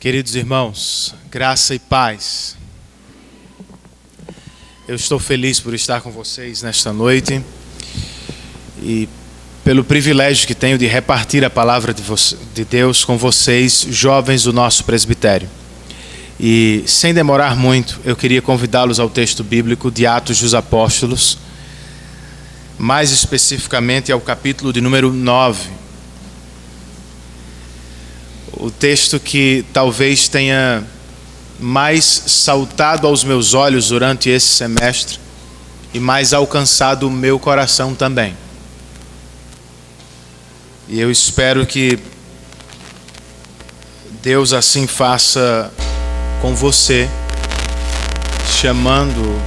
Queridos irmãos, graça e paz. Eu estou feliz por estar com vocês nesta noite e pelo privilégio que tenho de repartir a palavra de Deus com vocês, jovens do nosso presbitério. E sem demorar muito, eu queria convidá-los ao texto bíblico de Atos dos Apóstolos, mais especificamente ao capítulo de número 9. O texto que talvez tenha mais saltado aos meus olhos durante esse semestre e mais alcançado o meu coração também. E eu espero que Deus assim faça com você, chamando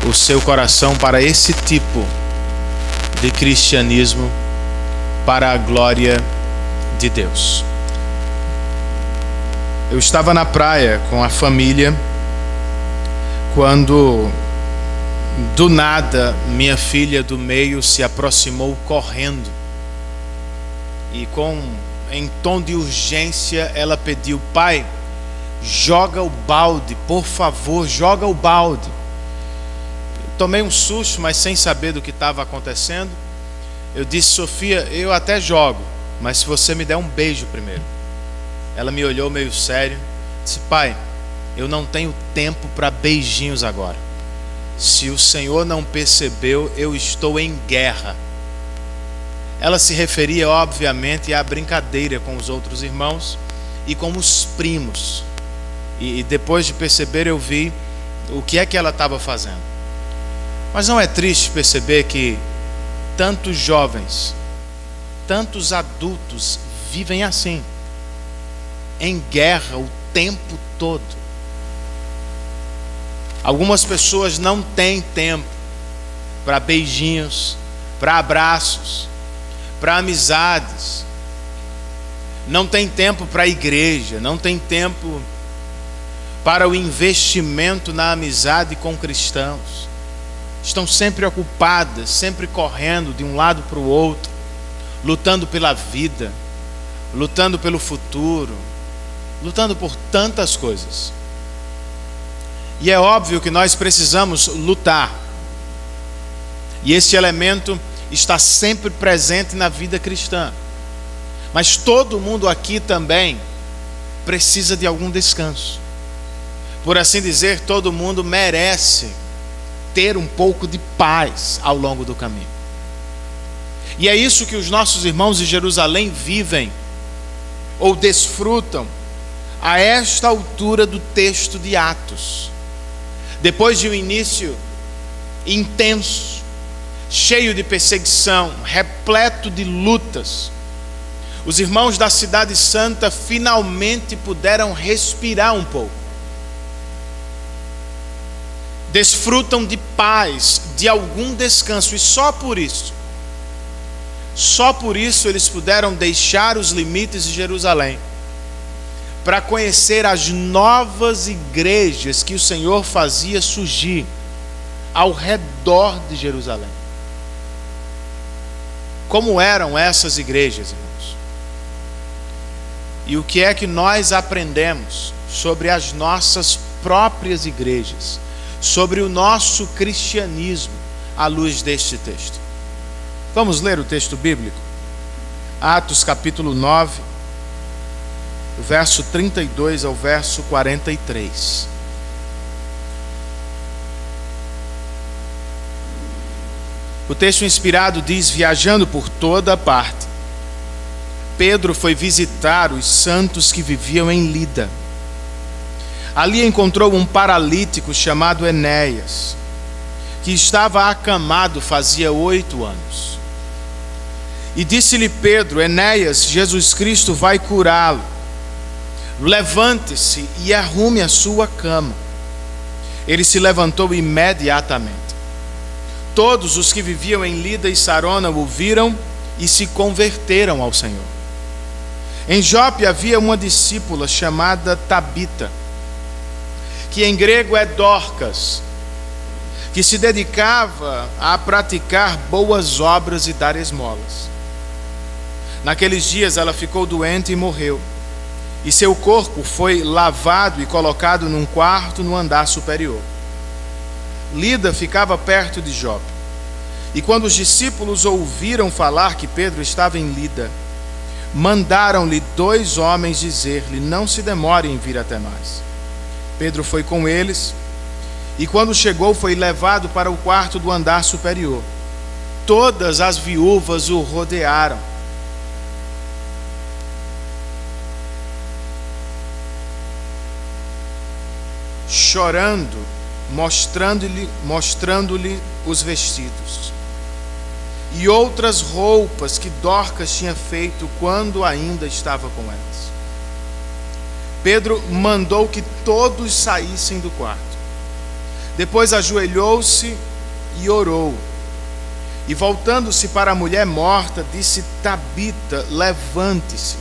o seu coração para esse tipo de cristianismo para a glória de Deus. Eu estava na praia com a família quando, do nada, minha filha do meio se aproximou correndo e em tom de urgência ela pediu: pai, joga o balde, por favor, joga o balde. Eu tomei um susto, mas sem saber do que estava acontecendo. Eu disse: Sofia, eu até jogo, mas se você me der um beijo primeiro. Ela me olhou meio sério, disse: pai, eu não tenho tempo para beijinhos agora. Se o Senhor não percebeu, eu estou em guerra. Ela se referia, obviamente, à brincadeira com os outros irmãos e com os primos. E depois de perceber, eu vi o que é que ela estava fazendo. Mas não é triste perceber que tantos jovens, tantos adultos vivem assim, em guerra o tempo todo. Algumas pessoas não têm tempo para beijinhos, para abraços, para amizades. Não tem tempo para a igreja, não tem tempo para o investimento na amizade com cristãos. Estão sempre ocupadas, sempre correndo de um lado para o outro, lutando pela vida, lutando pelo futuro, lutando por tantas coisas. E é óbvio que nós precisamos lutar. E esse elemento está sempre presente na vida cristã. Mas todo mundo aqui também precisa de algum descanso. Por assim dizer, todo mundo merece ter um pouco de paz ao longo do caminho. E é isso que os nossos irmãos de Jerusalém vivem ou desfrutam a esta altura do texto de Atos. Depois de um início intenso, cheio de perseguição, repleto de lutas, os irmãos da Cidade Santa finalmente puderam respirar um pouco. Desfrutam de paz, de algum descanso, e só por isso eles puderam deixar os limites de Jerusalém para conhecer as novas igrejas que o Senhor fazia surgir ao redor de Jerusalém. Como eram essas igrejas, irmãos? E o que é que nós aprendemos sobre as nossas próprias igrejas, sobre o nosso cristianismo à luz deste texto? Vamos ler o texto bíblico? Atos capítulo 9, do verso 32 ao verso 43. O texto inspirado diz: viajando por toda parte, Pedro foi visitar os santos que viviam em Lida. Ali encontrou um paralítico chamado Enéas, que estava acamado fazia 8 anos. E disse-lhe Pedro: Enéas, Jesus Cristo vai curá-lo. Levante-se e arrume a sua cama. Ele se levantou imediatamente. Todos os que viviam em Lida e Sarona ouviram e se converteram ao Senhor. Em Jope havia uma discípula chamada Tabita, que em grego é Dorcas, que se dedicava a praticar boas obras e dar esmolas. Naqueles dias ela ficou doente e morreu. e seu corpo foi lavado e colocado num quarto no andar superior. Lida ficava perto de Jope. E quando os discípulos ouviram falar que Pedro estava em Lida, mandaram-lhe 2 homens dizer-lhe: não se demore em vir até nós. Pedro foi com eles, e quando chegou foi levado para o quarto do andar superior. Todas as viúvas o rodearam. Chorando, mostrando-lhe os vestidos e outras roupas que Dorcas tinha feito quando ainda estava com elas. Pedro mandou que todos saíssem do quarto. Depois ajoelhou-se e orou. E voltando-se para a mulher morta, disse: Tabita, levante-se.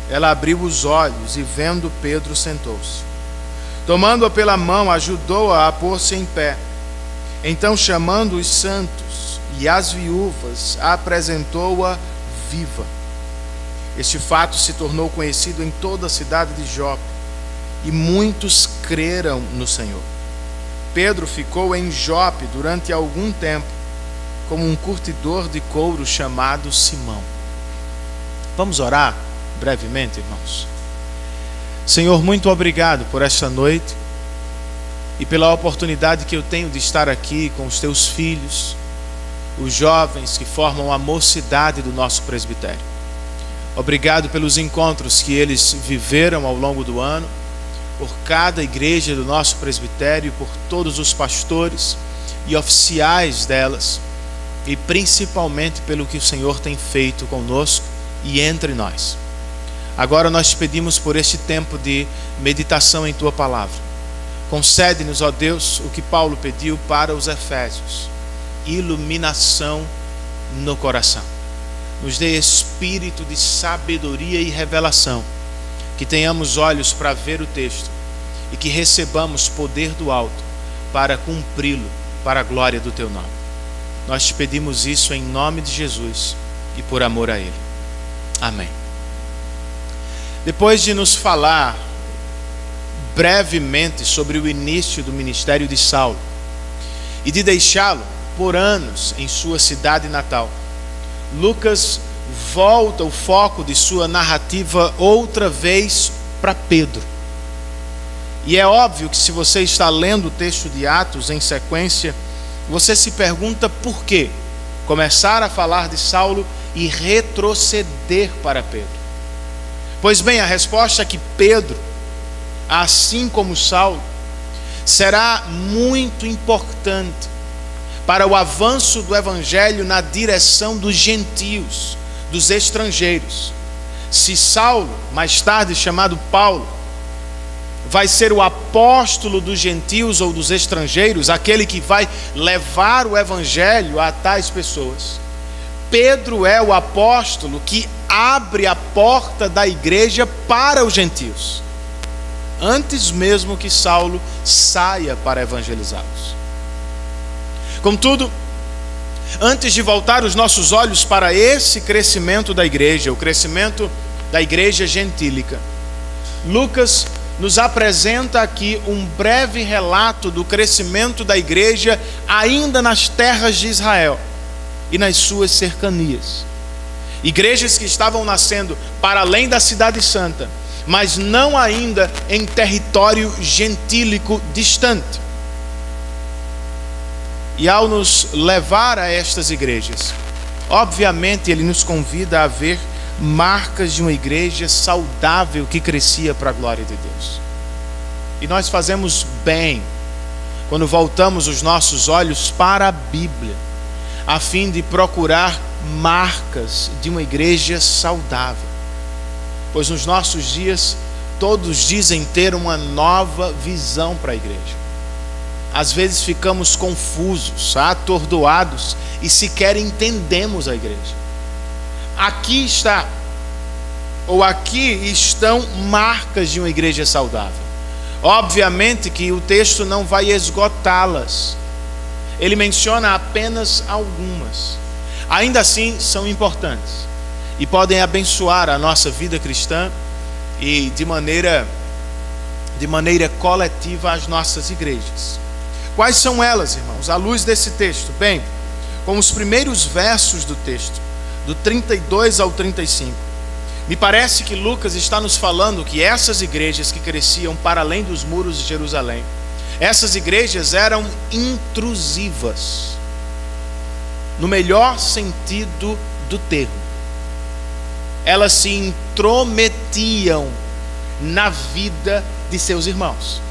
Ela abriu os olhos e, vendo Pedro, sentou-se. Tomando-a pela mão, ajudou-a a pôr-se em pé. Então, chamando os santos e as viúvas, apresentou-a viva. Este fato se tornou conhecido em toda a cidade de Jope, e muitos creram no Senhor. Pedro ficou em Jope durante algum tempo, como um curtidor de couro chamado Simão. Vamos orar brevemente, irmãos. Senhor, muito obrigado por esta noite e pela oportunidade que eu tenho de estar aqui com os teus filhos, os jovens que formam a mocidade do nosso presbitério. Obrigado pelos encontros que eles viveram ao longo do ano, por cada igreja do nosso presbitério, por todos os pastores e oficiais delas, e principalmente pelo que o Senhor tem feito conosco e entre nós. Agora nós pedimos por este tempo de meditação em Tua Palavra. Concede-nos, ó Deus, o que Paulo pediu para os Efésios: iluminação no coração. Nos dê espírito de sabedoria e revelação, que tenhamos olhos para ver o texto e que recebamos poder do alto para cumpri-lo para a glória do Teu nome. Nós te pedimos isso em nome de Jesus e por amor a Ele. Amém. Depois de nos falar brevemente sobre o início do ministério de Saulo e de deixá-lo por anos em sua cidade natal, Lucas volta o foco de sua narrativa outra vez para Pedro. E é óbvio que, se você está lendo o texto de Atos em sequência, você se pergunta por que começar a falar de Saulo e retroceder para Pedro. Pois bem, a resposta é que Pedro, assim como Saulo, será muito importante para o avanço do evangelho na direção dos gentios, dos estrangeiros. Se Saulo, mais tarde chamado Paulo, vai ser o apóstolo dos gentios ou dos estrangeiros, aquele que vai levar o evangelho a tais pessoas, Pedro é o apóstolo que abre a porta da igreja para os gentios, antes mesmo que Saulo saia para evangelizá-los. Contudo, antes de voltar os nossos olhos para esse crescimento da igreja, o crescimento da igreja gentílica, Lucas nos apresenta aqui um breve relato do crescimento da igreja ainda nas terras de Israel e nas suas cercanias. Igrejas que estavam nascendo para além da cidade santa, mas não ainda em território gentílico distante. E ao nos levar a estas igrejas, obviamente ele nos convida a ver marcas de uma igreja saudável que crescia para a glória de Deus. E nós fazemos bem quando voltamos os nossos olhos para a Bíblia, a fim de procurar marcas de uma igreja saudável. Pois nos nossos dias, todos dizem ter uma nova visão para a igreja. Às vezes ficamos confusos, atordoados e sequer entendemos a igreja. Aqui estão marcas de uma igreja saudável. Obviamente que o texto não vai esgotá-las. Ele menciona apenas algumas. Ainda assim, são importantes e podem abençoar a nossa vida cristã e de maneira coletiva às nossas igrejas. Quais são elas, irmãos, à luz desse texto? Bem, com os primeiros versos do texto, do 32 ao 35, me parece que Lucas está nos falando que essas igrejas que cresciam para além dos muros de Jerusalém, essas igrejas eram intrusivas, no melhor sentido do termo. Elas se intrometiam na vida de seus irmãos.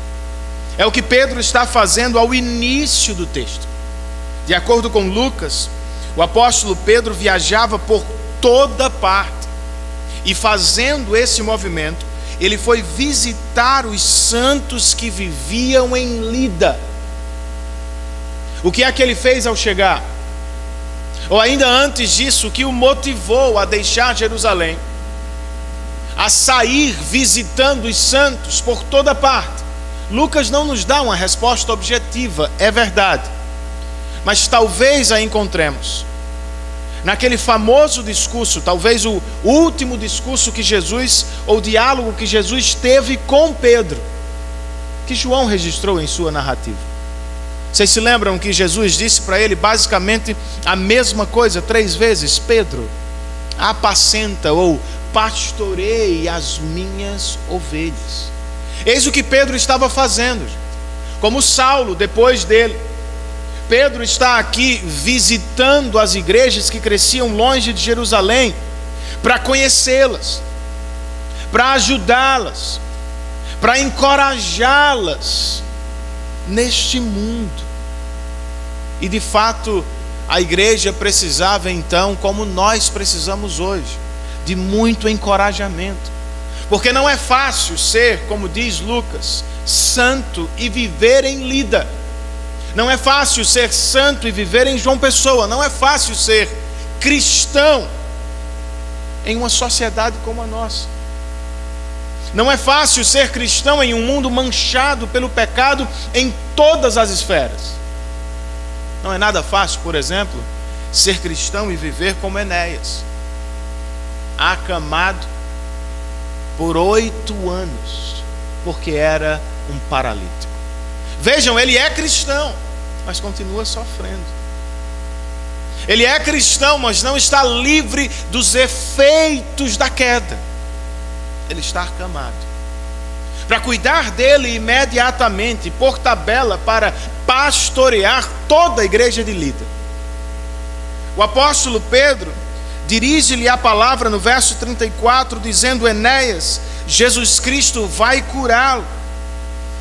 É o que Pedro está fazendo ao início do texto. De acordo com Lucas, o apóstolo Pedro viajava por toda parte, e fazendo esse movimento, ele foi visitar os santos que viviam em Lida. O que é que ele fez ao chegar? Ou ainda antes disso, o que o motivou a deixar Jerusalém, a sair visitando os santos por toda parte? Lucas não nos dá uma resposta objetiva, é verdade, mas talvez a encontremos naquele famoso discurso, talvez o último discurso que Jesus, ou diálogo que Jesus teve com Pedro, que João registrou em sua narrativa. Vocês se lembram que Jesus disse para ele basicamente a mesma coisa 3 vezes? Pedro, apacenta ou pastorei as minhas ovelhas. Eis o que Pedro estava fazendo, como Saulo depois dele. Pedro está aqui visitando as igrejas que cresciam longe de Jerusalém, para conhecê-las, para ajudá-las, para encorajá-las neste mundo. E de fato, a igreja precisava então, como nós precisamos hoje, de muito encorajamento. Porque não é fácil ser, como diz Lucas, santo e viver em Lida. Não é fácil ser santo e viver em João Pessoa. Não é fácil ser cristão em uma sociedade como a nossa. Não é fácil ser cristão em um mundo manchado pelo pecado em todas as esferas. Não é nada fácil, por exemplo, ser cristão e viver como Enéas, acamado por 8 anos, porque era um paralítico. Vejam, ele é cristão, mas continua sofrendo. Ele é cristão, mas não está livre dos efeitos da queda. Ele está acamado. Para cuidar dele imediatamente, por tabela, para pastorear toda a igreja de Lida, o apóstolo Pedro dirige-lhe a palavra no verso 34, dizendo: Enéas, Jesus Cristo vai curá-lo.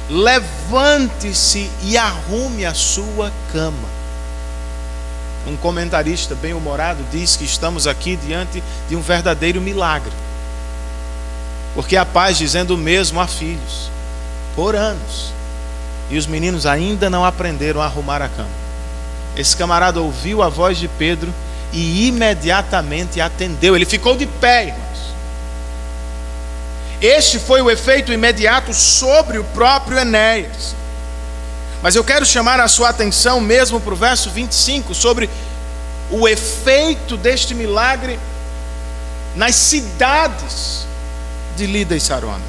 Levante-se e arrume a sua cama. Um comentarista bem-humorado diz que estamos aqui diante de um verdadeiro milagre, porque há pais dizendo o mesmo a filhos por anos, e os meninos ainda não aprenderam a arrumar a cama. Esse camarada ouviu a voz de Pedro e imediatamente atendeu. Ele ficou de pé, irmãos. Este foi o efeito imediato sobre o próprio Enéas. Mas eu quero chamar a sua atenção mesmo para o verso 25, sobre o efeito deste milagre nas cidades de Lida e Sarona.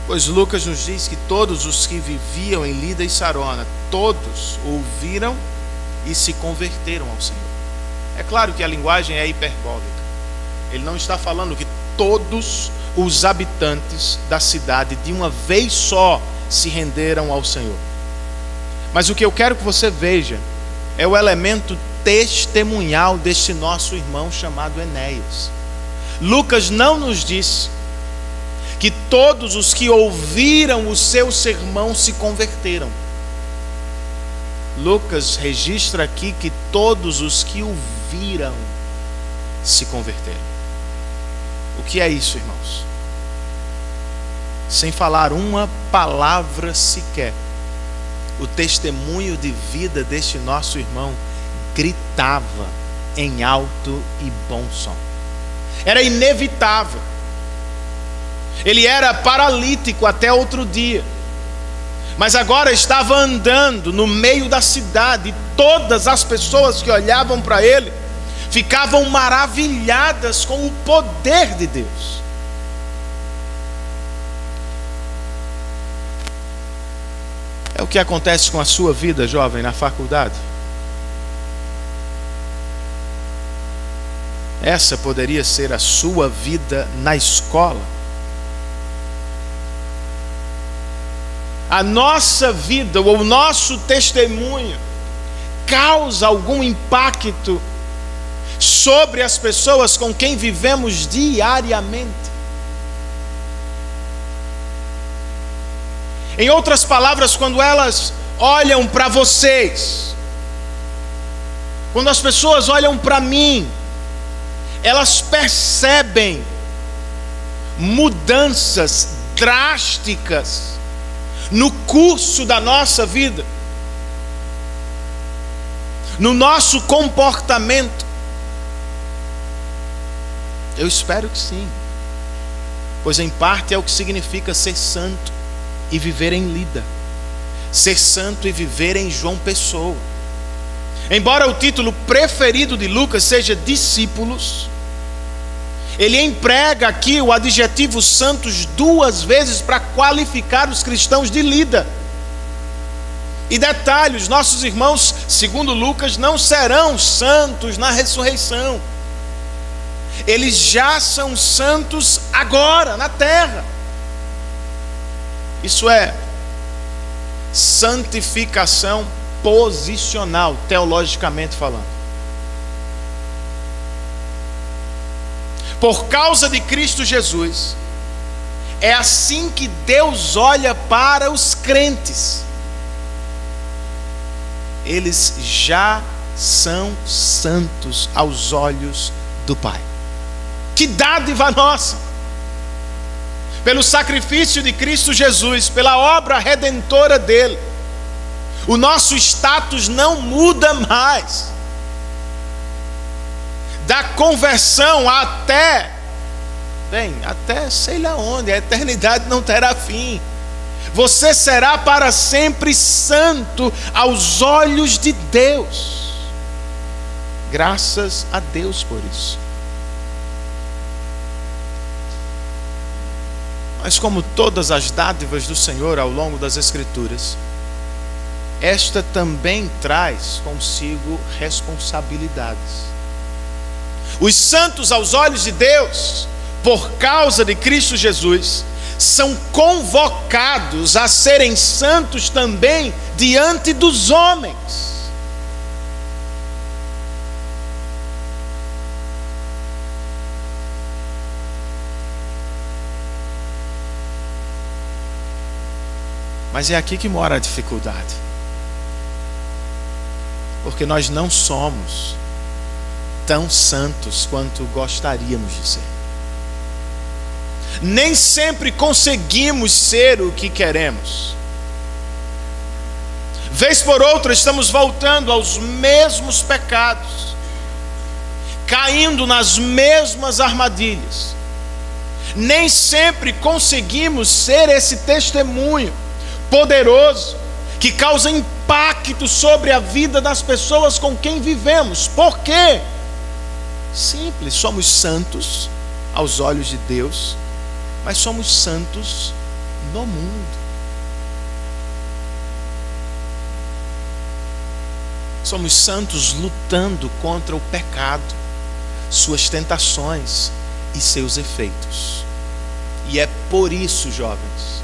Pois Lucas nos diz que todos os que viviam em Lida e Sarona, todos ouviram e se converteram ao Senhor. É claro que a linguagem é hiperbólica. Ele não está falando que todos os habitantes da cidade de uma vez só se renderam ao Senhor. Mas o que eu quero que você veja é o elemento testemunhal deste nosso irmão chamado Enéas. Lucas não nos disse que todos os que ouviram o seu sermão se converteram. Lucas registra aqui que todos os que o viram se converteram. O que é isso, irmãos? Sem falar uma palavra sequer, o testemunho de vida deste nosso irmão gritava em alto e bom som. Era inevitável. Ele era paralítico até outro dia, mas agora estava andando no meio da cidade, e todas as pessoas que olhavam para ele ficavam maravilhadas com o poder de Deus. o que acontece com a sua vida, jovem, na faculdade? Essa poderia ser a sua vida na escola. A nossa vida ou o nosso testemunho causa algum impacto sobre as pessoas com quem vivemos diariamente. Em outras palavras, quando elas olham para vocês, quando as pessoas olham para mim, elas percebem mudanças drásticas no curso da nossa vida, no nosso comportamento. Eu espero que sim, pois em parte é o que significa ser santo e viver em Lida, ser santo e viver em João Pessoa. Embora o título preferido de Lucas seja discípulos, ele emprega aqui o adjetivo santos 2 vezes para qualificar os cristãos de Lida. E detalhe, os nossos irmãos, segundo Lucas, não serão santos na ressurreição. Eles já são santos agora, na terra. Isso é santificação posicional, teologicamente falando. Por causa de Cristo Jesus, é assim que Deus olha para os crentes. Eles já são santos aos olhos do Pai. Que dádiva nossa! Pelo sacrifício de Cristo Jesus, pela obra redentora dele, o nosso status não muda mais. Da conversão até sei lá onde, a eternidade não terá fim. Você será para sempre santo aos olhos de Deus. Graças a Deus por isso. Mas como todas as dádivas do Senhor ao longo das Escrituras, esta também traz consigo responsabilidades. Os santos aos olhos de Deus, por causa de Cristo Jesus, são convocados a serem santos também diante dos homens. Mas é aqui que mora a dificuldade. Porque nós não somos tão santos quanto gostaríamos de ser. Nem sempre conseguimos ser o que queremos. Vez por outra estamos voltando aos mesmos pecados, caindo nas mesmas armadilhas. Nem sempre conseguimos ser esse testemunho poderoso que causa impacto sobre a vida das pessoas com quem vivemos. Por quê? Simples, somos santos aos olhos de Deus, mas somos santos no mundo. Somos santos lutando contra o pecado, suas tentações e seus efeitos. E é por isso, jovens,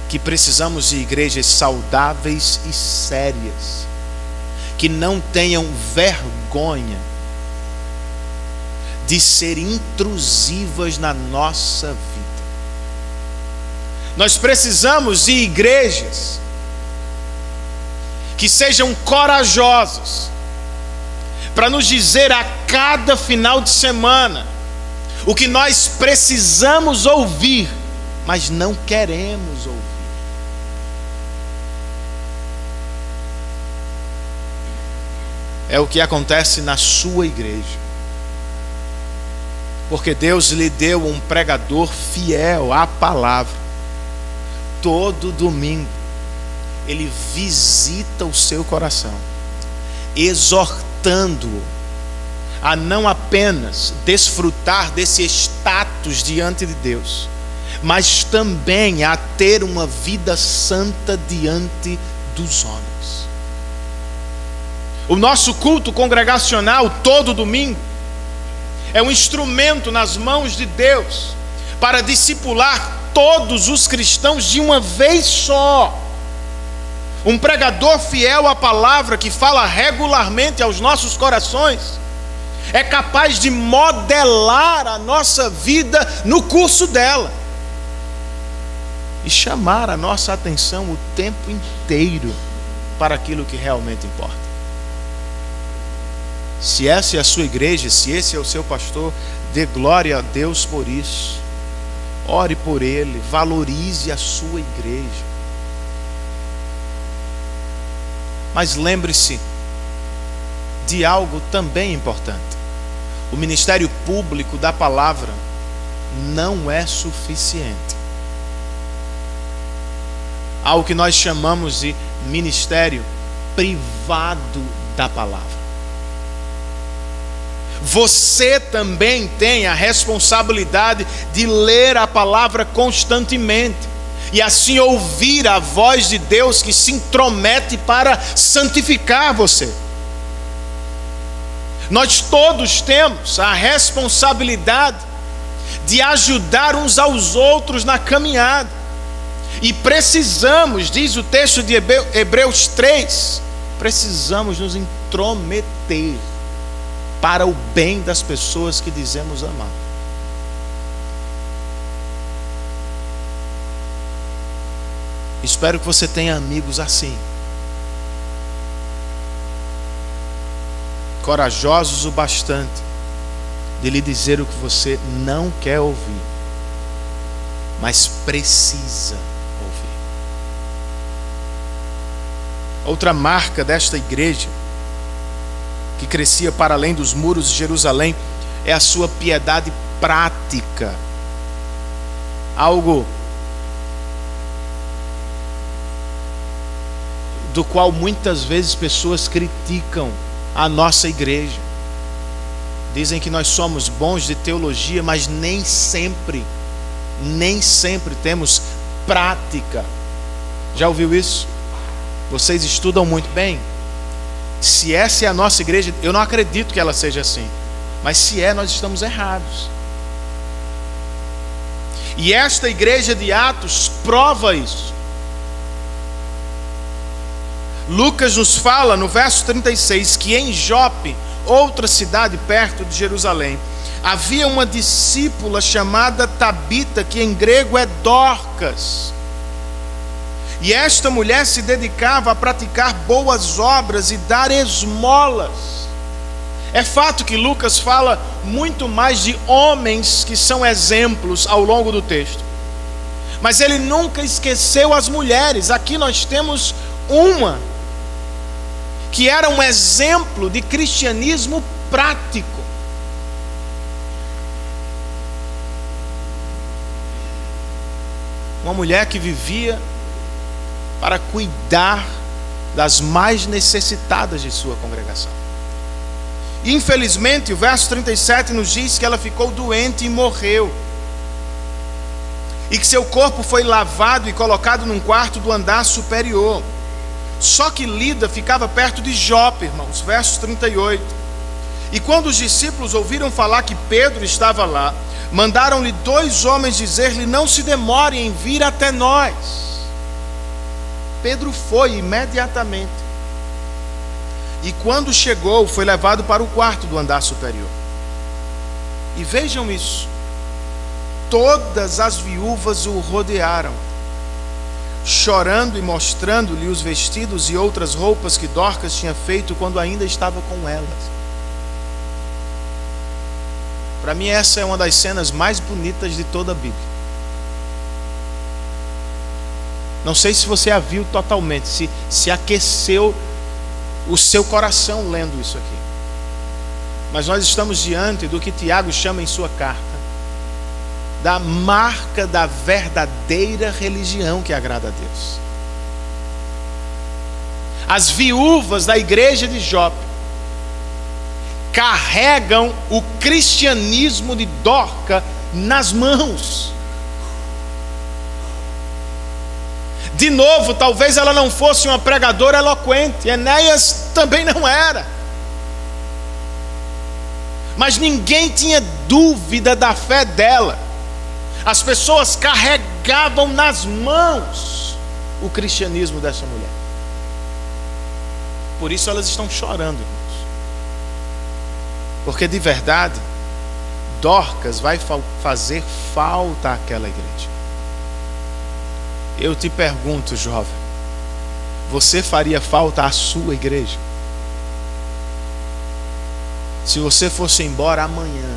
que precisamos de igrejas saudáveis e sérias, que não tenham vergonha de ser intrusivas na nossa vida. Nós precisamos de igrejas que sejam corajosas para nos dizer a cada final de semana o que nós precisamos ouvir, mas não queremos ouvir. É o que acontece na sua igreja. Porque Deus lhe deu um pregador fiel à palavra. Todo domingo ele visita o seu coração, exortando-o a não apenas desfrutar desse status diante de Deus, mas também a ter uma vida santa diante dos homens. O nosso culto congregacional todo domingo é um instrumento nas mãos de Deus para discipular todos os cristãos de uma vez só. Um pregador fiel à palavra, que fala regularmente aos nossos corações, é capaz de modelar a nossa vida no curso dela e chamar a nossa atenção o tempo inteiro para aquilo que realmente importa. Se essa é a sua igreja, se esse é o seu pastor, dê glória a Deus por isso. Ore por ele, valorize a sua igreja. Mas lembre-se de algo também importante. O ministério público da palavra não é suficiente. Há o que nós chamamos de ministério privado da palavra. Você também tem a responsabilidade de ler a palavra constantemente e assim ouvir a voz de Deus que se intromete para santificar você. Nós todos temos a responsabilidade de ajudar uns aos outros na caminhada. E precisamos, diz o texto de Hebreus 3, precisamos nos intrometer para o bem das pessoas que dizemos amar. Espero que você tenha amigos assim, corajosos o bastante de lhe dizer o que você não quer ouvir, mas precisa ouvir. Outra marca desta igreja, que crescia para além dos muros de Jerusalém, é a sua piedade prática. Algo do qual muitas vezes pessoas criticam a nossa igreja. Dizem que nós somos bons de teologia, mas nem sempre temos prática. Já ouviu isso? Vocês estudam muito bem? Se essa é a nossa igreja, eu não acredito que ela seja assim, mas se é, nós estamos errados. E esta igreja de Atos prova isso. Lucas nos fala no verso 36 que em Jope, outra cidade perto de Jerusalém, havia uma discípula chamada Tabita, que em grego é Dorcas. E esta mulher se dedicava a praticar boas obras e dar esmolas. É fato que Lucas fala muito mais de homens que são exemplos ao longo do texto, mas ele nunca esqueceu as mulheres. Aqui nós temos uma que era um exemplo de cristianismo prático. Uma mulher que vivia para cuidar das mais necessitadas de sua congregação. Infelizmente, o verso 37 nos diz que ela ficou doente e morreu, e que seu corpo foi lavado e colocado num quarto do andar superior. Só que Lida ficava perto de Jope, irmãos, verso 38. E quando os discípulos ouviram falar que Pedro estava lá, mandaram-lhe 2 homens dizer-lhe: não se demore em vir até nós. Pedro foi imediatamente, e quando chegou, foi levado para o quarto do andar superior. E vejam isso, todas as viúvas o rodearam, chorando e mostrando-lhe os vestidos e outras roupas que Dorcas tinha feito quando ainda estava com elas. Para mim, essa é uma das cenas mais bonitas de toda a Bíblia. Não sei se você a viu totalmente, se aqueceu o seu coração lendo isso aqui. Mas nós estamos diante do que Tiago chama em sua carta da marca da verdadeira religião que agrada a Deus. As viúvas da igreja de Jope carregam o cristianismo de Dorcas nas mãos. De novo, talvez ela não fosse uma pregadora eloquente. Enéas também não era. Mas ninguém tinha dúvida da fé dela. As pessoas carregavam nas mãos o cristianismo dessa mulher. Por isso elas estão chorando, irmãos. Porque de verdade, Dorcas vai fazer falta àquela igreja. Eu te pergunto, jovem, você faria falta à sua igreja? Se você fosse embora amanhã,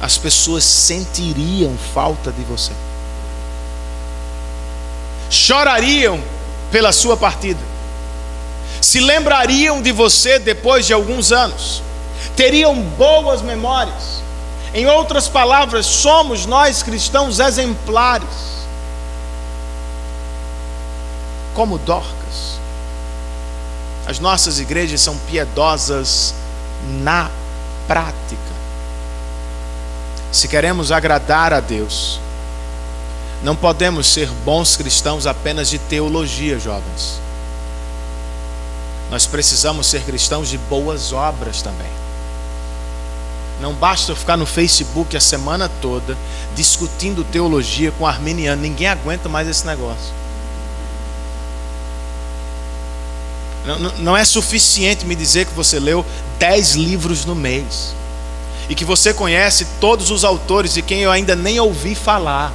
as pessoas sentiriam falta de você, chorariam pela sua partida, se lembrariam de você depois de alguns anos, teriam boas memórias. Em outras palavras, somos nós cristãos exemplares, como Dorcas. As nossas igrejas são piedosas na prática. Se queremos agradar a Deus, não podemos ser bons cristãos apenas de teologia, jovens. Nós precisamos ser cristãos de boas obras também. Não basta eu ficar no Facebook a semana toda discutindo teologia com arminiano. Ninguém aguenta mais esse negócio. Não é suficiente me dizer que você leu 10 livros no mês e que você conhece todos os autores de quem eu ainda nem ouvi falar.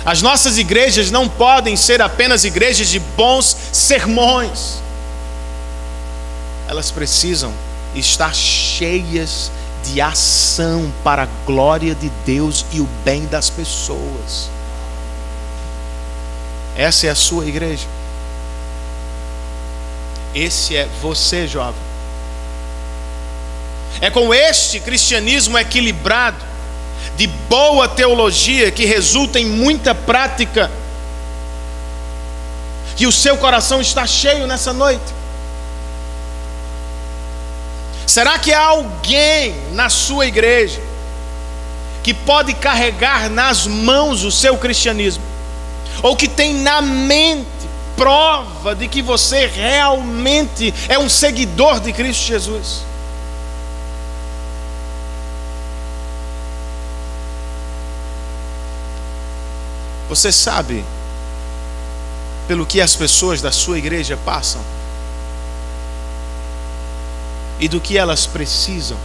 As nossas igrejas não podem ser apenas igrejas de bons sermões. Elas precisam estar cheias de ação para a glória de Deus e o bem das pessoas. Essa é a sua igreja. Esse é você, jovem. É com este cristianismo equilibrado, de boa teologia, que resulta em muita prática, que o seu coração está cheio nessa noite. Será que há alguém na sua igreja que pode carregar nas mãos o seu cristianismo? Ou que tem na mente prova de que você realmente é um seguidor de Cristo Jesus? Você sabe pelo que as pessoas da sua igreja passam? E do que elas precisam?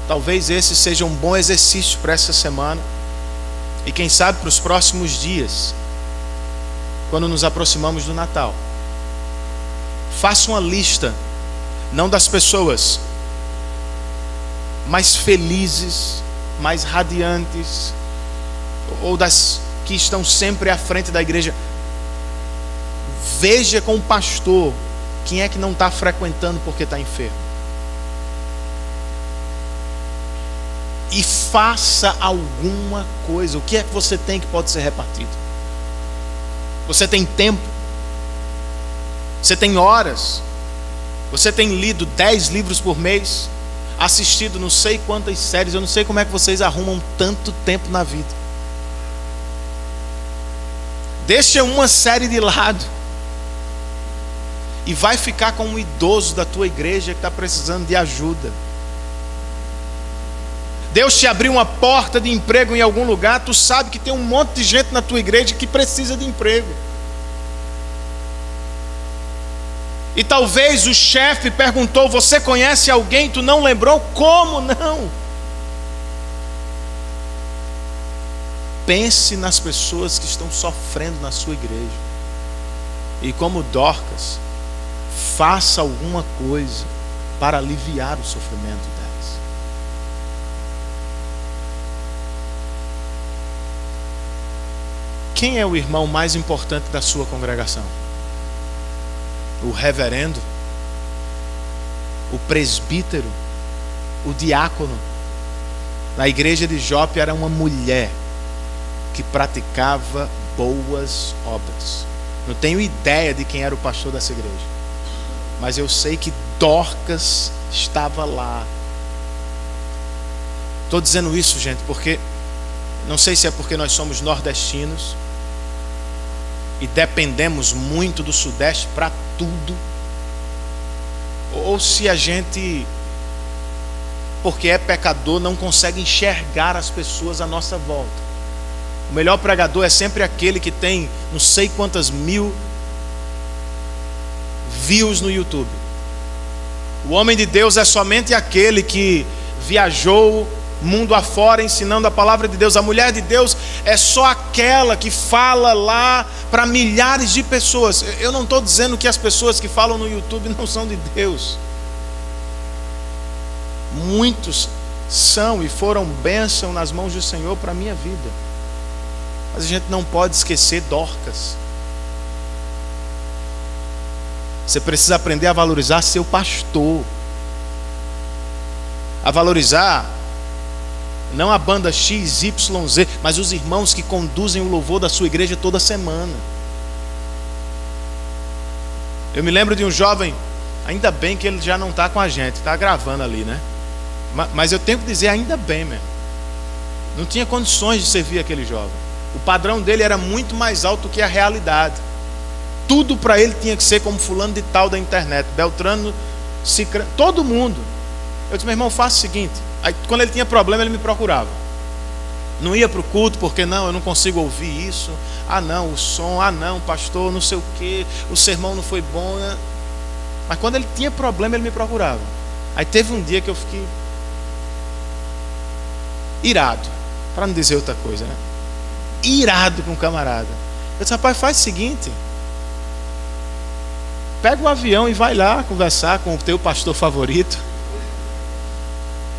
Talvez esse seja um bom exercício para essa semana. E quem sabe para os próximos dias, quando nos aproximamos do Natal. Faça uma lista, não das pessoas mais felizes, mais radiantes, ou das que estão sempre à frente da igreja. Veja com o pastor quem é que não está frequentando porque está enfermo. E faça alguma coisa. O que é que você tem que pode ser repartido? Você tem tempo? Você tem horas? Você tem lido 10 livros por mês? Assistido não sei quantas séries? Eu não sei como é que vocês arrumam tanto tempo na vida. Deixa uma série de lado e vai ficar com um idoso da tua igreja que está precisando de ajuda. Deus te abriu uma porta de emprego em algum lugar, tu sabe que tem um monte de gente na tua igreja que precisa de emprego. E talvez o chefe perguntou: você conhece alguém? Tu não lembrou? Como não? Pense nas pessoas que estão sofrendo na sua igreja. E como Dorcas, faça alguma coisa para aliviar o sofrimento delas. Quem é o irmão mais importante da sua congregação? O reverendo? O presbítero? O diácono? Na igreja de Jope era uma mulher que praticava boas obras. Não tenho ideia de quem era o pastor dessa igreja, mas eu sei que Dorcas estava lá. Estou dizendo isso, gente, porque não sei se é porque nós somos nordestinos e dependemos muito do Sudeste para tudo, ou se a gente, porque é pecador, não consegue enxergar as pessoas à nossa volta. O melhor pregador é sempre aquele que tem não sei quantas mil views no YouTube. O homem de Deus é somente aquele que viajou mundo afora ensinando a palavra de Deus. A mulher de Deus é só aquela que fala lá para milhares de pessoas. Eu não estou dizendo que as pessoas que falam no YouTube não são de Deus. Muitos são e foram bênção nas mãos do Senhor para a minha vida. Mas a gente não pode esquecer Dorcas. Você precisa aprender a valorizar seu pastor. A valorizar não a banda XYZ, mas os irmãos que conduzem o louvor da sua igreja toda semana. Eu me lembro de um jovem, ainda bem que ele já não está com a gente, está gravando ali, né? Mas eu tenho que dizer, ainda bem mesmo. Não tinha condições de servir aquele jovem. O padrão dele era muito mais alto que a realidade. Tudo para ele tinha que ser como fulano de tal da internet, Beltrano, Cicrano, todo mundo. Eu disse, meu irmão, faça o seguinte. Aí, quando ele tinha problema, ele me procurava. Não ia para o culto, porque não, eu não consigo ouvir isso. Ah não, o som, ah não, pastor, não sei o que, o sermão não foi bom, né? Mas quando ele tinha problema, ele me procurava. Aí teve um dia que eu fiquei irado, para não dizer outra coisa, né? Irado com o camarada. Eu disse, rapaz, faz o seguinte, pega o avião e vai lá conversar com o teu pastor favorito.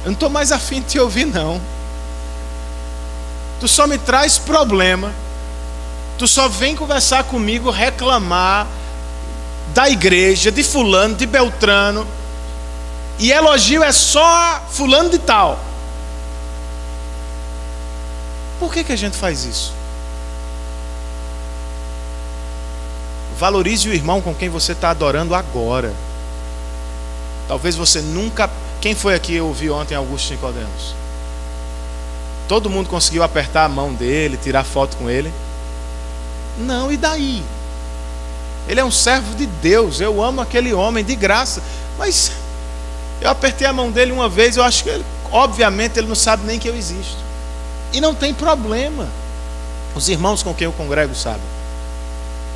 Eu não estou mais afim de te ouvir, não. Tu só me traz problema. Tu só vem conversar comigo, reclamar da igreja, de fulano, de Beltrano. E elogio é só fulano de tal. Por que a gente faz isso? Valorize o irmão com quem você está adorando agora. Talvez você nunca... Quem foi aqui ouvir ontem Augusto Nicodemos? Todo mundo conseguiu apertar a mão dele, tirar foto com ele? Não, e daí? Ele é um servo de Deus, eu amo aquele homem de graça. Mas eu apertei a mão dele uma vez, eu acho que ele, obviamente ele não sabe nem que eu existo. E não tem problema. Os irmãos com quem eu congrego sabem.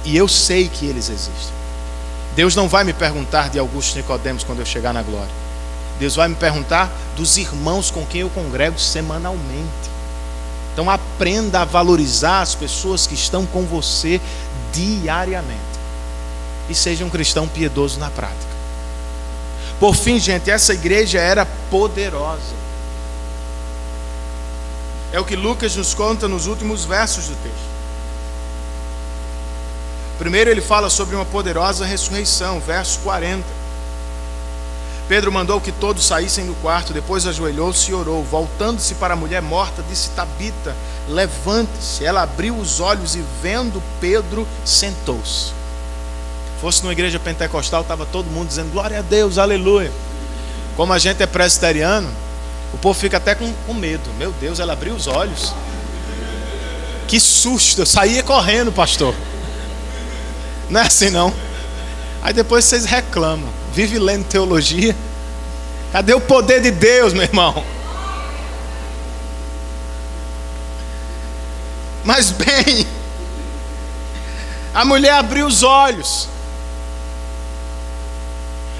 E eu sei que eles existem. Deus não vai me perguntar de Augusto Nicodemos quando eu chegar na glória. Deus vai me perguntar dos irmãos com quem eu congrego semanalmente. Então aprenda a valorizar as pessoas que estão com você diariamente. E seja um cristão piedoso na prática. Por fim, gente, essa igreja era poderosa. É o que Lucas nos conta nos últimos versos do texto. Primeiro ele fala sobre uma poderosa ressurreição, verso 40. Pedro mandou que todos saíssem do quarto, depois ajoelhou-se e orou. Voltando-se para a mulher morta, disse, Tabita, levante-se. Ela abriu os olhos e vendo Pedro, sentou-se. Se fosse numa igreja pentecostal, estava todo mundo dizendo, glória a Deus, aleluia. Como a gente é presbiteriano, o povo fica até com medo. Meu Deus, ela abriu os olhos. Que susto, eu saía correndo, pastor. Não é assim não. Aí depois vocês reclamam. Vive lendo teologia. Cadê o poder de Deus, meu irmão? Mas bem, a mulher abriu os olhos.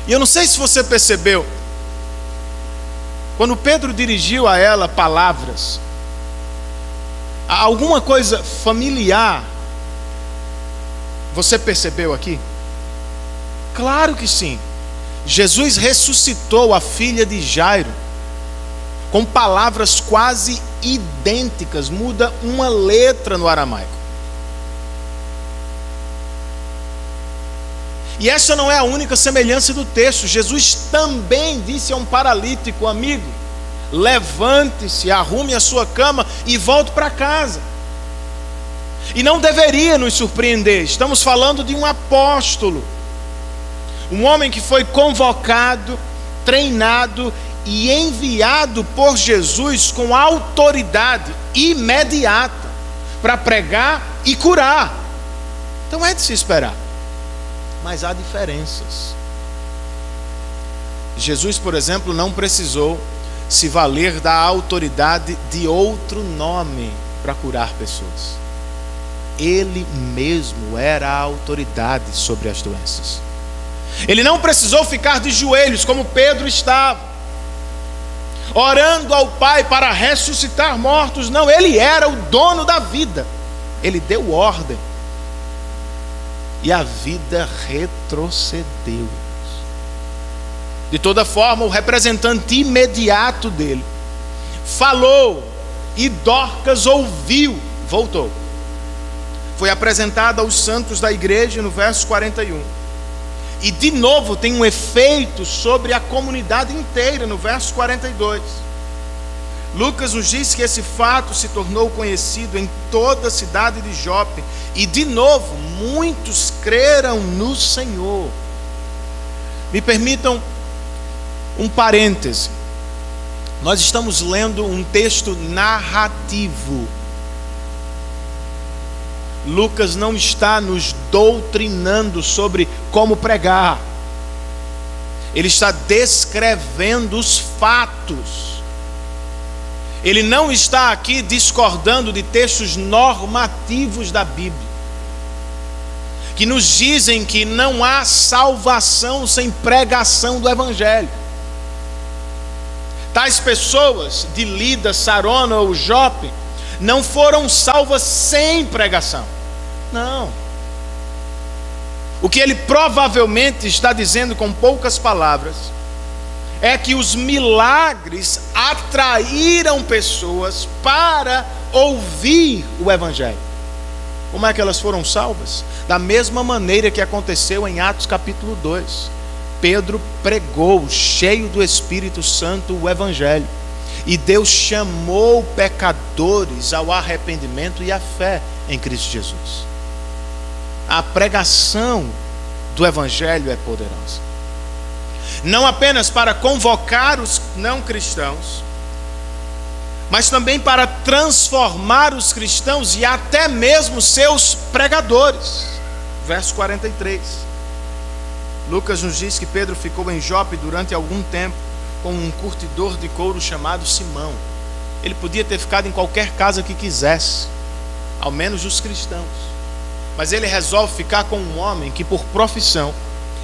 E eu não sei se você percebeu, quando Pedro dirigiu a ela palavras, alguma coisa familiar você percebeu aqui? Claro que sim. Jesus ressuscitou a filha de Jairo com palavras quase idênticas, muda uma letra no aramaico. E essa não é a única semelhança do texto. Jesus também disse a um paralítico, amigo, levante-se, arrume a sua cama e volte para casa. E não deveria nos surpreender, estamos falando de um apóstolo, um homem que foi convocado, treinado e enviado por Jesus com autoridade imediata para pregar e curar. Então é de se esperar. Mas há diferenças. Jesus, por exemplo, não precisou se valer da autoridade de outro nome para curar pessoas. Ele mesmo era a autoridade sobre as doenças. Ele não precisou ficar de joelhos como Pedro estava, orando ao Pai para ressuscitar mortos. Não, ele era o dono da vida. Ele deu ordem e a vida retrocedeu. De toda forma, o representante imediato dele falou e Dorcas ouviu, voltou. Foi apresentado aos santos da igreja no verso 41. E de novo tem um efeito sobre a comunidade inteira no verso 42. Lucas nos diz que esse fato se tornou conhecido em toda a cidade de Jope. E de novo, muitos creram no Senhor. Me permitam um parêntese. Nós estamos lendo um texto narrativo. Lucas não está nos doutrinando sobre como pregar. Ele está descrevendo os fatos. Ele não está aqui discordando de textos normativos da Bíblia, que nos dizem que não há salvação sem pregação do Evangelho. Tais pessoas de Lida, Sarona ou Jope não foram salvas sem pregação. Não. O que ele provavelmente está dizendo com poucas palavras é que os milagres atraíram pessoas para ouvir o Evangelho. Como é que elas foram salvas? Da mesma maneira que aconteceu em Atos capítulo 2. Pedro pregou, cheio do Espírito Santo, o Evangelho. E Deus chamou pecadores ao arrependimento e à fé em Cristo Jesus. A pregação do Evangelho é poderosa. Não apenas para convocar os não cristãos, mas também para transformar os cristãos e até mesmo seus pregadores. Verso 43. Lucas nos diz que Pedro ficou em Jope durante algum tempo com um curtidor de couro chamado Simão. Ele podia ter ficado em qualquer casa que quisesse, ao menos os cristãos. Mas ele resolve ficar com um homem que por profissão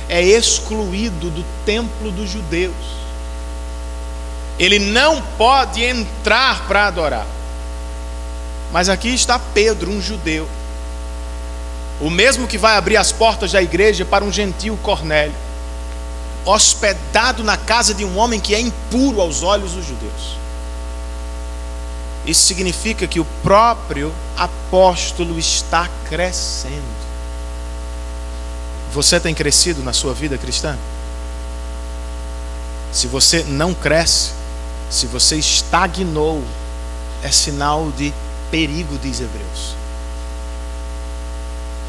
é excluído do templo dos judeus. Ele não pode entrar para adorar. Mas aqui está Pedro, um judeu, o mesmo que vai abrir as portas da igreja para um gentio Cornélio, hospedado na casa de um homem que é impuro aos olhos dos judeus. Isso significa que o próprio apóstolo está crescendo. Você tem crescido na sua vida cristã? Se você não cresce, se você estagnou, é sinal de perigo, diz Hebreus.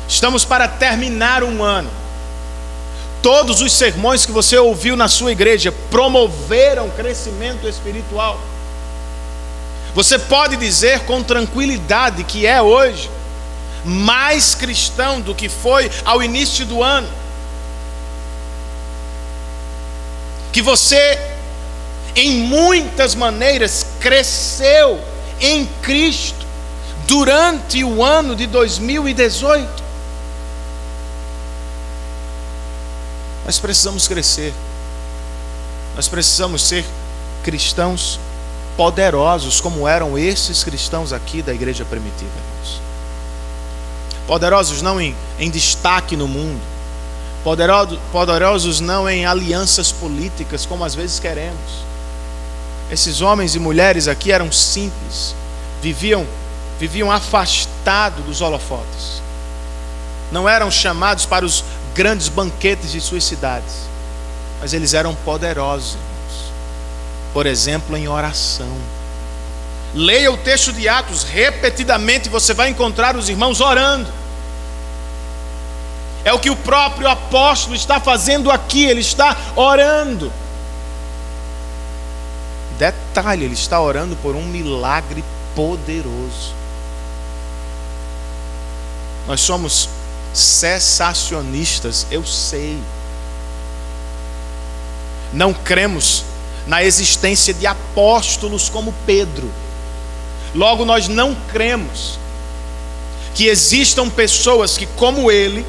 Estamos para terminar um ano. Todos os sermões que você ouviu na sua igreja promoveram crescimento espiritual. Você pode dizer com tranquilidade que é hoje mais cristão do que foi ao início do ano. Que você, em muitas maneiras, cresceu em Cristo durante o ano de 2018. Nós precisamos crescer. Nós precisamos ser cristãos poderosos, como eram esses cristãos aqui da igreja primitiva, irmãos. Poderosos não em destaque no mundo, poderosos não em alianças políticas, como às vezes queremos. Esses homens e mulheres aqui eram simples, viviam afastados dos holofotes, não eram chamados para os grandes banquetes de suas cidades, mas eles eram poderosos, irmãos. Por exemplo, em oração. Leia o texto de Atos, repetidamente você vai encontrar os irmãos orando. É o que o próprio apóstolo está fazendo aqui, ele está orando. Detalhe, ele está orando por um milagre poderoso. Nós somos cessacionistas, eu sei. Não cremos na existência de apóstolos como Pedro. Logo, nós não cremos que existam pessoas que, como ele,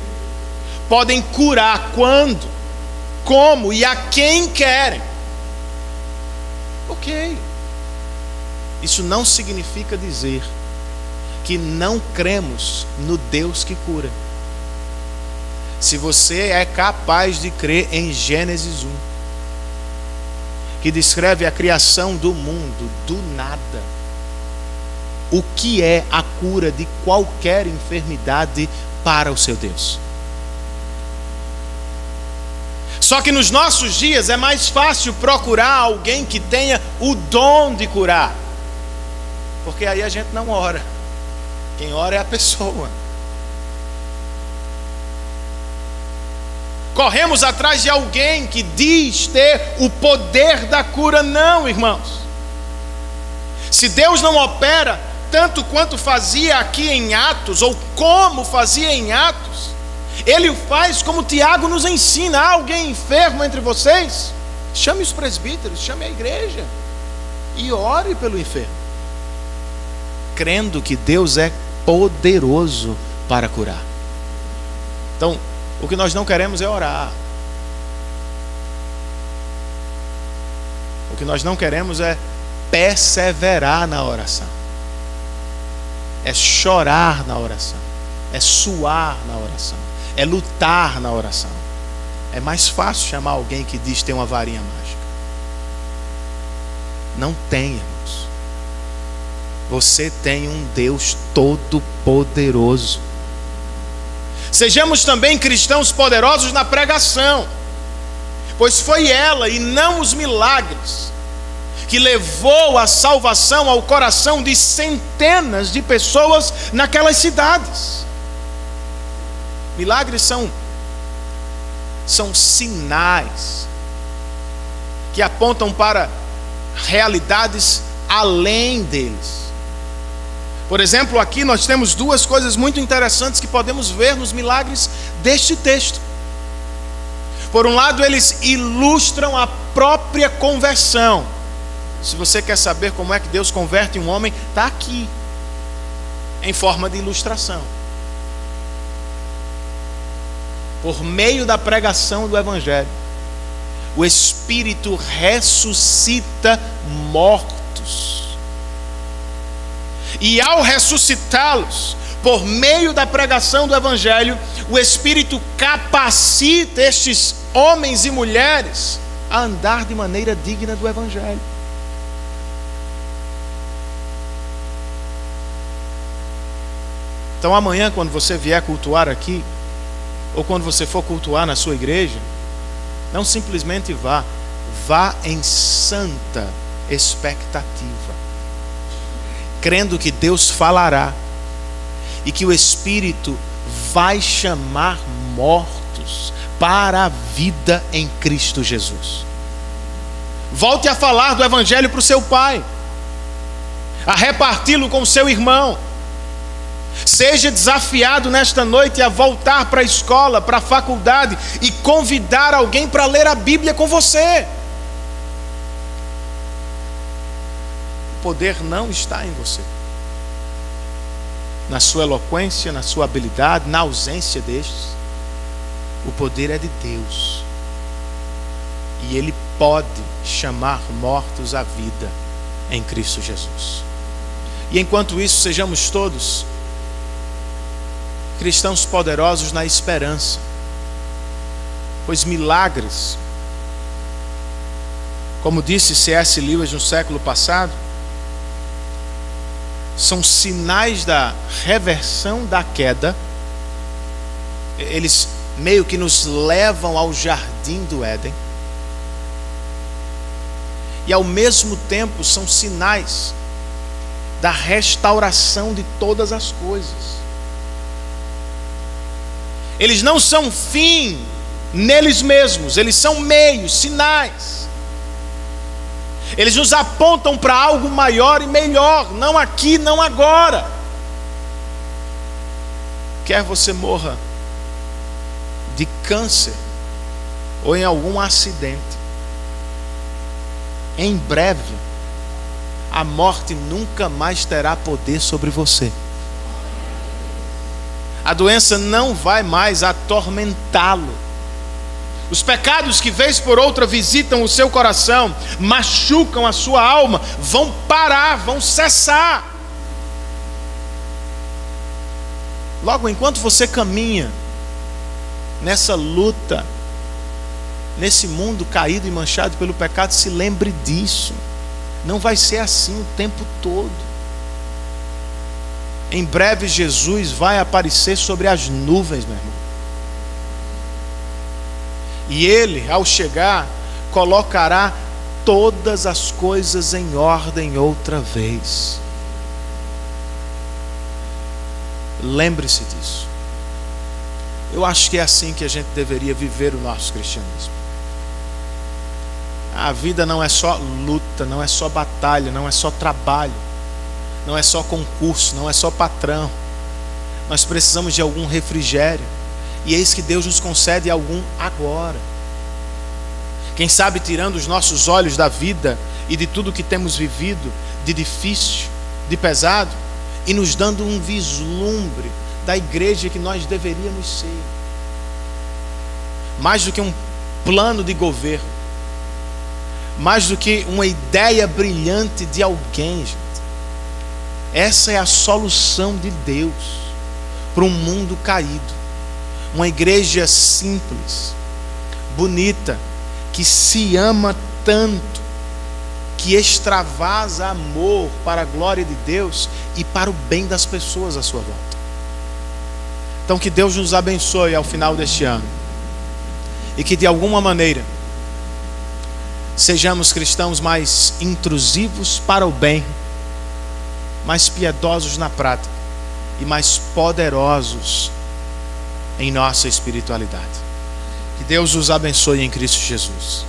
podem curar quando, como e a quem querem. Ok. Isso não significa dizer que não cremos no Deus que cura. Se você é capaz de crer em Gênesis 1, que descreve a criação do mundo do nada, o que é a cura de qualquer enfermidade para o seu Deus? Só que nos nossos dias é mais fácil procurar alguém que tenha o dom de curar, porque aí a gente não ora. Quem ora é a pessoa. Corremos atrás de alguém que diz ter o poder da cura. Não, irmãos. Se Deus não opera tanto quanto fazia aqui em Atos, ou como fazia em Atos, Ele o faz como Tiago nos ensina. Há alguém enfermo entre vocês? Chame os presbíteros, chame a igreja e ore pelo enfermo, crendo que Deus é poderoso para curar. Então, o que nós não queremos é orar. O que nós não queremos é perseverar na oração, é chorar na oração, é suar na oração, é lutar na oração. É mais fácil chamar alguém que diz ter uma varinha mágica. Não tem, irmãos. Você tem um Deus todo-poderoso. Sejamos também cristãos poderosos na pregação, pois foi ela e não os milagres que levou a salvação ao coração de centenas de pessoas naquelas cidades. Milagres são sinais que apontam para realidades além deles. Por exemplo, aqui nós temos duas coisas muito interessantes que podemos ver nos milagres deste texto. Por um lado, eles ilustram a própria conversão. Se você quer saber como é que Deus converte um homem, está aqui, em forma de ilustração. Por meio da pregação do Evangelho, o Espírito ressuscita mortos. E ao ressuscitá-los, por meio da pregação do Evangelho, o Espírito capacita estes homens e mulheres a andar de maneira digna do Evangelho. Então amanhã, quando você vier cultuar aqui, ou quando você for cultuar na sua igreja, não simplesmente vá em santa expectativa, crendo que Deus falará e que o Espírito vai chamar mortos para a vida em Cristo Jesus. Volte a falar do Evangelho para o seu pai, a reparti-lo com o seu irmão. Seja desafiado nesta noite a voltar para a escola, para a faculdade e convidar alguém para ler a Bíblia com você. O poder não está em você, na sua eloquência, na sua habilidade, na ausência destes. O poder é de Deus, e Ele pode chamar mortos à vida em Cristo Jesus. E enquanto isso, sejamos todos cristãos poderosos na esperança, pois milagres, como disse C.S. Lewis no século passado, são sinais da reversão da queda. Eles meio que nos levam ao jardim do Éden, e ao mesmo tempo são sinais da restauração de todas as coisas. Eles não são fim neles mesmos, eles são meios, sinais. Eles nos apontam para algo maior e melhor, não aqui, não agora. Quer você morra de câncer ou em algum acidente, em breve a morte nunca mais terá poder sobre você. A doença não vai mais atormentá-lo. Os pecados que vez por outra visitam o seu coração, machucam a sua alma, vão parar, vão cessar. Logo, enquanto você caminha nessa luta, nesse mundo caído e manchado pelo pecado, se lembre disso. Não vai ser assim o tempo todo. Em breve Jesus vai aparecer sobre as nuvens, meu irmão. E Ele, ao chegar, colocará todas as coisas em ordem outra vez. Lembre-se disso. Eu acho que é assim que a gente deveria viver o nosso cristianismo. A vida não é só luta, não é só batalha, não é só trabalho, não é só concurso, não é só patrão. Nós precisamos de algum refrigério, e eis que Deus nos concede algum agora. Quem sabe tirando os nossos olhos da vida e de tudo que temos vivido, de difícil, de pesado, e nos dando um vislumbre da igreja que nós deveríamos ser. Mais do que um plano de governo, mais do que uma ideia brilhante de alguém, gente. Essa é a solução de Deus para um mundo caído. Uma igreja simples, bonita, que se ama tanto, que extravasa amor para a glória de Deus e para o bem das pessoas à sua volta. Então que Deus nos abençoe ao final deste ano, e que de alguma maneira sejamos cristãos mais intrusivos para o bem, mais piedosos na prática e mais poderosos em nossa espiritualidade. Que Deus os abençoe em Cristo Jesus.